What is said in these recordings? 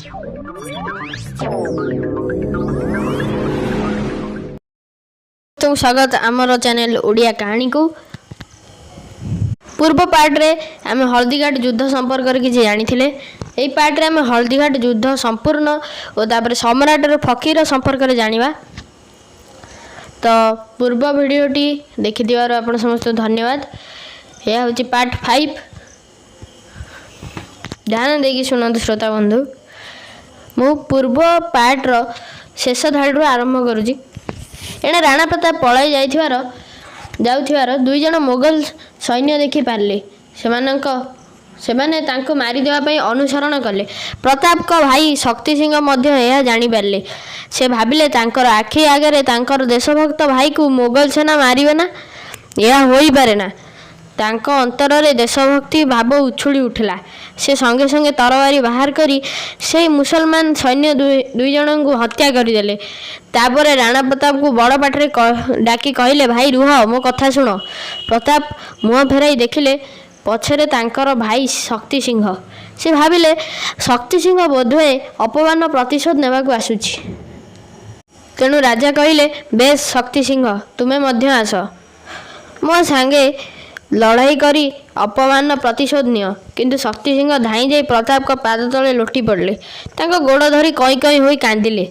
तो स्वागत आमर चैनल ओडिया कहानी को। पूर्व पार्ट रे आम हल्दीघाट युद्ध संपर्क में किसी जानी यही पार्ट रे आम हल्दीघाट युद्ध संपूर्ण और सम्राटर फकीर संपर्क में जानिबा। तो पूर्व भिडियोटी देखिथिबार आपण समस्त धन्यवाद। यह हूँ पार्ट 5। ध्यान देकी शुणु श्रोता बंधु, मु पूर्व पार्ट रो शेष धाड़ी आरंभ करुँची। एणे राणा प्रताप पलाई जाउथिबार दुई जण मोगल सैन्य देखि पारले। सेमाने तांको मारी देवा पई अनुसरण कले। प्रताप को भाई शक्ति सिंह मध्य यह जानी पारले। से भाबिले तांकर आखि आगे तांकर देशभक्त भाई को मोगल सेना मारिबे ना, यह होई पारे ना। तांको अंतर रे देशभक्ति भाव उछुड़ी उठला। से संगे संगे तरवारी बाहर करी से मुसलमान सैन्य दुई जन को हत्या करदेले। तापर राणा प्रताप को बड़ पाटरे डाकी कहले, भाई रुह, मो कथा शुण। प्रताप मुह फेराई देखिले पछरे तांकर भाई शक्ति सिंह। से भाबिले शक्ति सिंह बोधवे अपमान प्रतिशोध नेबाकू आसुछि। तेणु राजा कहले, बेस शक्ति सिंह, तुमे मध्य आस, मो सांगे लड़ाई करी अपमान प्रतिशोध नियो। किंतु शक्ति सिंह धाई जाई प्रताप का पाद तले लोटी पड़ले। तांको गोड़ धरी कई कई होई कांदिले।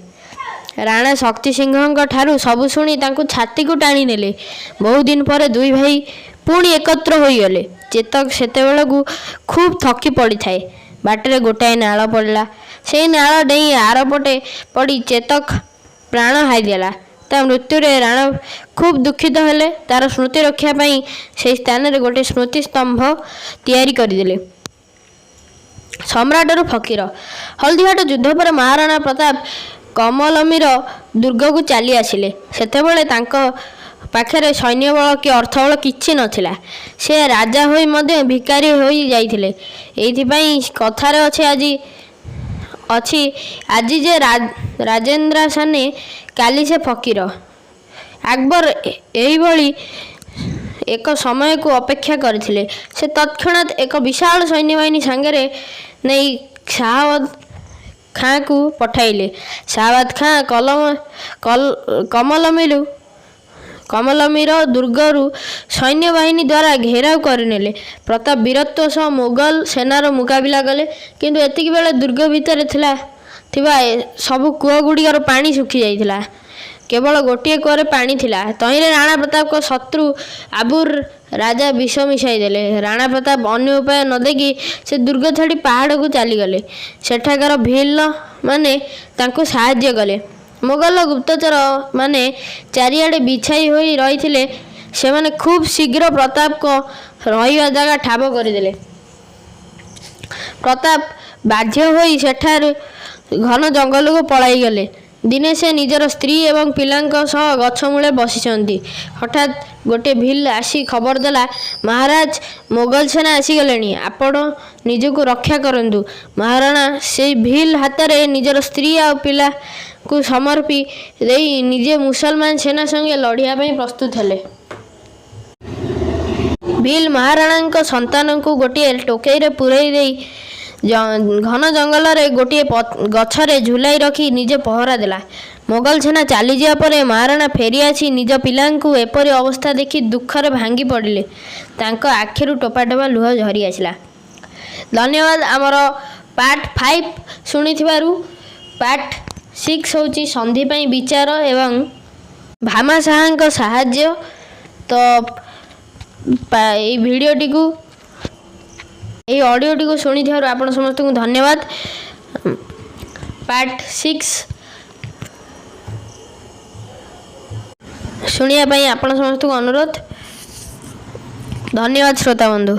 राणा शक्ति सिंह ठारू सबु शुणी तांको छाती को टाणी नेले। बहु दिन पर दुई भाई पुणी एकत्र होई गले। चेतक सेतेबेला को खूब थकी पड़ी थाए। बाटरे गोटाए नाळ पड़ला। से नाळ डेई आरपटे पड़ी चेतक प्राण हाईदेला। ता मृत्यु रे राणा खूब दुखित हेले। तार स्मृति रक्षा पाई से स्थान रे गोटे स्मृति स्तंभ तैयारी करदेले। सम्राटर फकीर। हल्दीघाट युद्ध पर महाराणा प्रताप कमलमीर दुर्ग को चली आसिले। सेतेबेले तांको पाखरे सैन्य बल कि अर्थ बल किछि नथिला। से राजा होई मध्य भिकारी होई जाइथिले। एथि पई कथारे अछि आज जे राजेंद्र साने काली से फकीर। अकबर यही भली एक समय को अपेक्षा करथिले। से तत्क्षणात एक विशाल सैन्य बाहिनी सांगरे नहीं शाहबाद खां को पठाइले। शाहबाद खां कमलमीर दुर्गरु सैन्य बाहिनी द्वारा घेराव करनेले। प्रताप वीरत्व सह मोगल सेनार मुकाबिला कले। किंतु एतिक बेले दुर्ग भितर थिबा सबु कूह गुड़िकर पानी सुखी जाइथिला। केवल गोटे कूअरे पानी थिला। तहिरे राणा प्रताप को शत्रु आबुर राजा विष मिशाई देले। राणा प्रताप अन्य उपाय न देखी से दुर्ग छाड़ी पहाड़ को चलीगले। सेठाकार भील माने तांको साहाय्य कले। मोगल गुप्तचर माने चारिआडे बिछाई होई रहिथिले। से माने खूब शीघ्र प्रताप को रहिबा जगह ठाब करदेले। प्रताप बाध्य होई सेठार घन जंगल को पलाई गले। दिने से निजर स्त्री एवं पिलांक सह गछ मूले बसिचंती। हठात गोटे भील आसी खबर देला, महाराज मोगल सेना आसी गलेनी, आपण निजको रक्षा करंतु। महाराणा से भील हातरे निजर स्त्री आ पिला को समर्पी देई निजे मुसलमान सेना संगे लड़िया पई प्रस्तुत हेले। भील महाराणा संतान को गोटे टोकई रे पुरई देई घन जंगल रे गोटे गछरे झुलाई रखी निजे पहरा देला। मोगल सेना चली जा परे महाराणा फेरी आसी निज पिलांकु एपरी अवस्था देखी दुखरे भांगी पड़िले। तांको आखिरु टोपा टोपा लुह झरी आसिला। धन्यवाद आमर पार्ट 5 शुणिथिबारु। पार्ट 6 होची संधि पई विचार एवं भामा साहांक साहाय्य। तो भिडियोटी को ये ऑडियोटी को शुणी थिबारु आपण समस्त को धन्यवाद। पार्ट 6 शुणिया पई आपण समस्त को अनुरोध। धन्यवाद श्रोता बंधु।